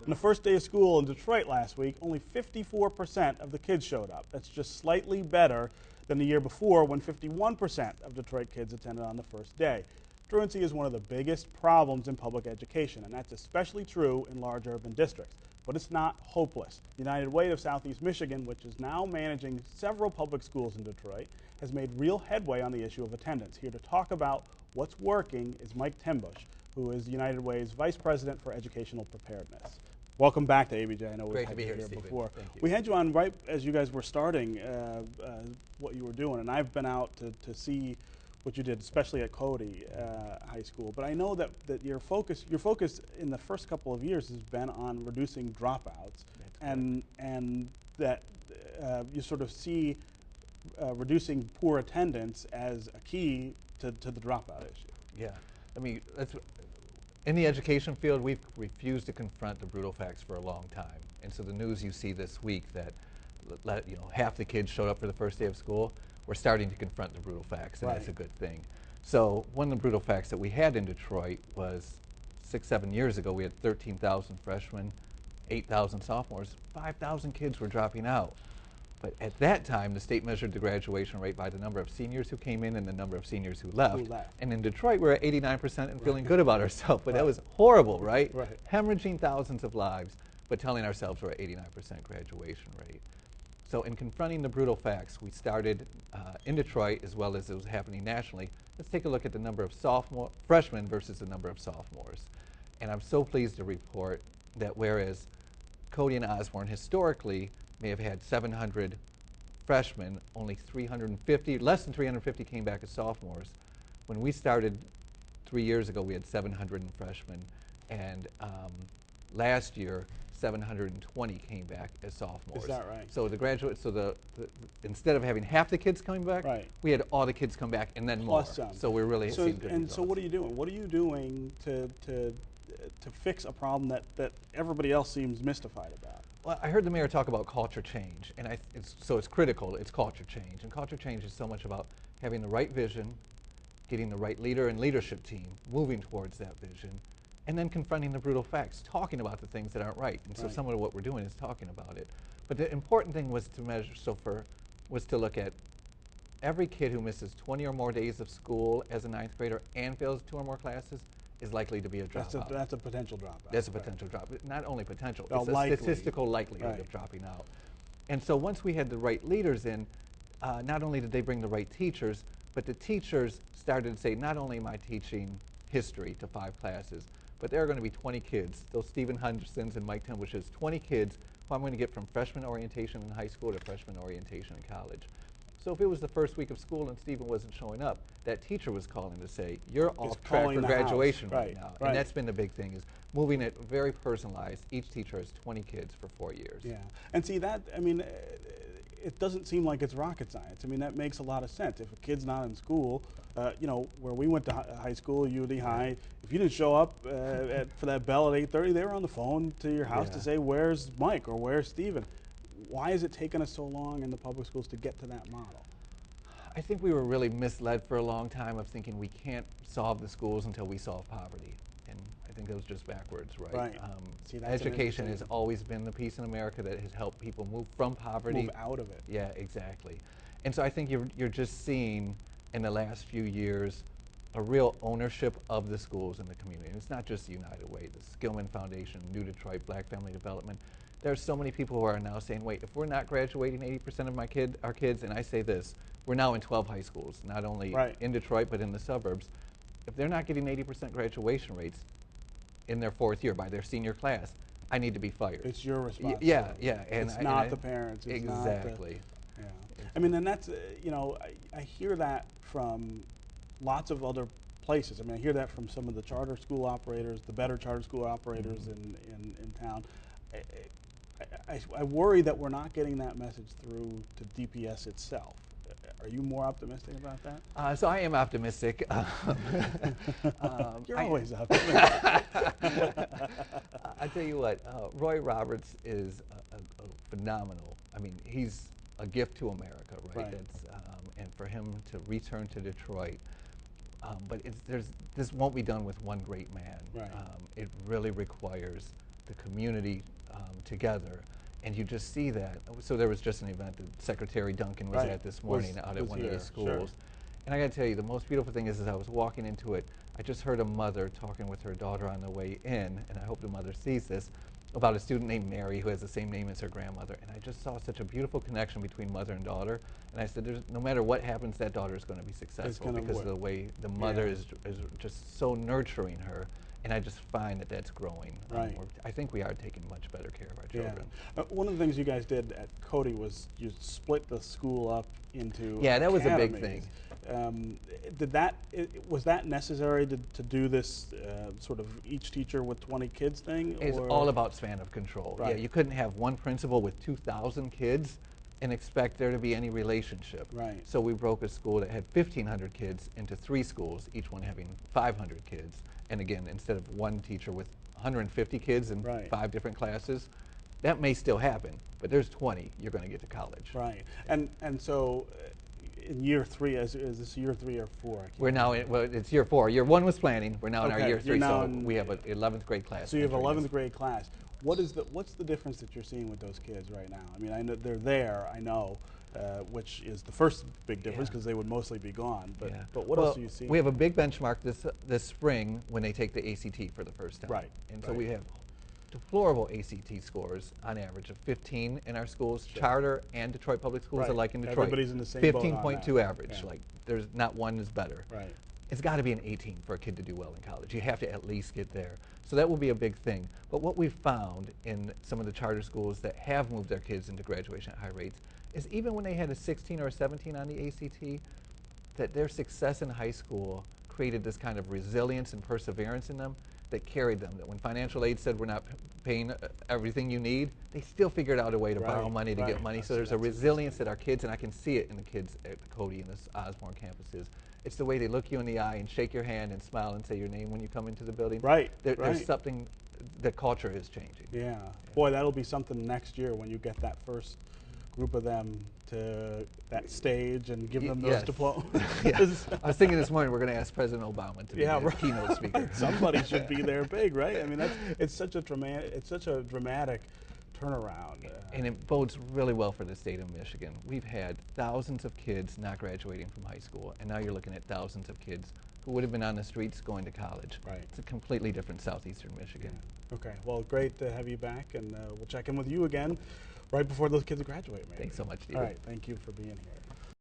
On the first day of school in Detroit last week, only 54% of the kids showed up. That's just slightly better than the year before when 51% of Detroit kids attended on the first day. Truancy is one of the biggest problems in public education, and that's especially true in large urban districts. But it's not hopeless. United Way of Southeast Michigan, which is now managing several public schools in Detroit, has made real headway on the issue of attendance. Here to talk about what's working is Mike Tenbusch, who is United Way's Vice President for Educational Preparedness. Welcome back to ABJ. I know we've had you here before. We had you on right as you guys were starting what you were doing, and I've been out to see what you did, especially at Cody High School. But I know that your focus in the first couple of years has been on reducing dropouts, and that you sort of see reducing poor attendance as a key to the dropout issue. Yeah, I mean, in the education field, we've refused to confront the brutal facts for a long time. And so the news you see this week that half the kids showed up for the first day of school, we're starting to confront the brutal facts, and that's a good thing. So one of the brutal facts that we had in Detroit was 6-7 years ago, we had 13,000 freshmen, 8,000 sophomores, 5,000 kids were dropping out. But at that time, the state measured the graduation rate by the number of seniors who came in and the number of seniors who left. And in Detroit, we're at 89% and feeling good about ourselves. But that was horrible, right? Hemorrhaging thousands of lives, but telling ourselves we're at 89% graduation rate. So in confronting the brutal facts, we started in Detroit as well as it was happening nationally. Let's take a look at the number of freshmen versus the number of sophomores. And I'm so pleased to report that whereas Cody and Osborne historically may have had 700 freshmen, only less than 350 came back as sophomores. When we started 3 years ago, we had 700 freshmen, and last year, 720 came back as sophomores. Is that right? So instead of having half the kids coming back, we had all the kids come back and then more. So we're really seeing good results. So what are you doing? What are you doing to fix a problem that everybody else seems mystified about? Well, I heard the mayor talk about culture change, and it's critical. It's culture change, and culture change is so much about having the right vision, getting the right leader and leadership team moving towards that vision, and then confronting the brutal facts, talking about the things that aren't right. And so some of what we're doing is talking about it. But the important thing was to measure. Was to look at every kid who misses 20 or more days of school as a 9th grader and fails 2 or more classes is likely to be a dropout. That's a potential dropout. That's a potential drop. Not only potential, it's a statistical likelihood of dropping out. And so once we had the right leaders in, not only did they bring the right teachers, but the teachers started to say, not only am I teaching history to 5 classes, but there are going to be 20 kids, those Stephen Hendersons and Mike Tenbusch's, 20 kids who I'm going to get from freshman orientation in high school to freshman orientation in college. So if it was the first week of school and Stephen wasn't showing up, that teacher was calling to say, you're off track for graduation right now. And that's been the big thing, is moving it very personalized. Each teacher has 20 kids for 4 years. Yeah, and see that, I mean, it doesn't seem like it's rocket science. I mean, that makes a lot of sense. If a kid's not in school, where we went to high school, UD High, if you didn't show up for that bell at 8:30, they were on the phone to your house to say, where's Mike or where's Stephen? Why is it taking us so long in the public schools to get to that model? I think we were really misled for a long time of thinking we can't solve the schools until we solve poverty. And I think that was just backwards, right? Education has always been the piece in America that has helped people move from poverty. Move out of it. Yeah, exactly. And so I think you're just seeing in the last few years a real ownership of the schools in the community. And it's not just the United Way, the Skillman Foundation, New Detroit, Black Family Development. There's so many people who are now saying, wait, if we're not graduating 80% of our kids, and I say this, we're now in 12 high schools, not only in Detroit, but in the suburbs. If they're not getting 80% graduation rates in their 4th year by their senior class, I need to be fired. It's your responsibility. Yeah. And it's not the parents. It's exactly. I mean, and that's, I hear that from lots of other places. I mean, I hear that from some of the charter school operators, the better charter school operators in town. I worry that we're not getting that message through to DPS itself. Are you more optimistic about that? So I am optimistic. You're always optimistic. I tell you what, Roy Roberts is a phenomenal. I mean, he's a gift to America, right? That's, and for him to return to Detroit, but this won't be done with one great man. It really requires the community together. And you just see that. So there was just an event that Secretary Duncan was at this morning out at one of the schools. Sure. And I got to tell you, the most beautiful thing is, as I was walking into it, I just heard a mother talking with her daughter on the way in, and I hope the mother sees this, about a student named Mary who has the same name as her grandmother. And I just saw such a beautiful connection between mother and daughter. And I said, no matter what happens, that daughter is going to be successful because of the way the mother is just so nurturing her. And I just find that that's growing. Right. I think we are taking much better care of our children. Yeah. One of the things you guys did at Cody was you split the school up into that was a big academies. thing. Was that necessary to do this sort of each teacher with 20 kids thing? It's all about span of control. Right. Yeah, you couldn't have one principal with 2,000 kids and expect there to be any relationship. Right. So we broke a school that had 1,500 kids into 3 schools, each one having 500 kids. And again, instead of one teacher with 150 kids in 5 different classes, that may still happen, but there's 20, you're going to get to college. Right. And so in year 3, is this year 3 or 4? We're now in, well, it's year 4. Year 1 was planning. We're now in our year 3, so we have an 11th grade class. So you have 11th grade class. What's the difference that you're seeing with those kids right now? I mean, I know they're there, I know, which is the first big difference because they would mostly be gone. But what else do you see? We have a big benchmark this spring when they take the ACT for the first time. Right. And so we have deplorable ACT scores on average of 15 in our schools. Charter and Detroit Public Schools are like in Detroit. Everybody's in the same boat on 15.2 average. Like there's not one is better. Right. It's got to be an 18 for a kid to do well in college. You have to at least get there. So that will be a big thing. But what we've found in some of the charter schools that have moved their kids into graduation at high rates is even when they had a 16 or a 17 on the ACT, that their success in high school created this kind of resilience and perseverance in them that carried them. That when financial aid said we're not paying everything you need, they still figured out a way to borrow money to get money. So there's a resilience that our kids, and I can see it in the kids at the Cody and the Osborne campuses. It's the way they look you in the eye and shake your hand and smile and say your name when you come into the building. There's something, the culture is changing. Yeah. Boy, that'll be something next year when you get that first group of them to that stage and give them those diplomas. I was thinking this morning we're going to ask President Obama to be the keynote speaker. Somebody should be there big, right? I mean, it's such a dramatic turnaround. And it bodes really well for the state of Michigan. We've had thousands of kids not graduating from high school, and now you're looking at thousands of kids who would have been on the streets going to college. Right. It's a completely different southeastern Michigan. Yeah. Okay. Well, great to have you back, and we'll check in with you again right before those kids graduate, maybe. Thanks so much, Stephen. All right. Thank you for being here.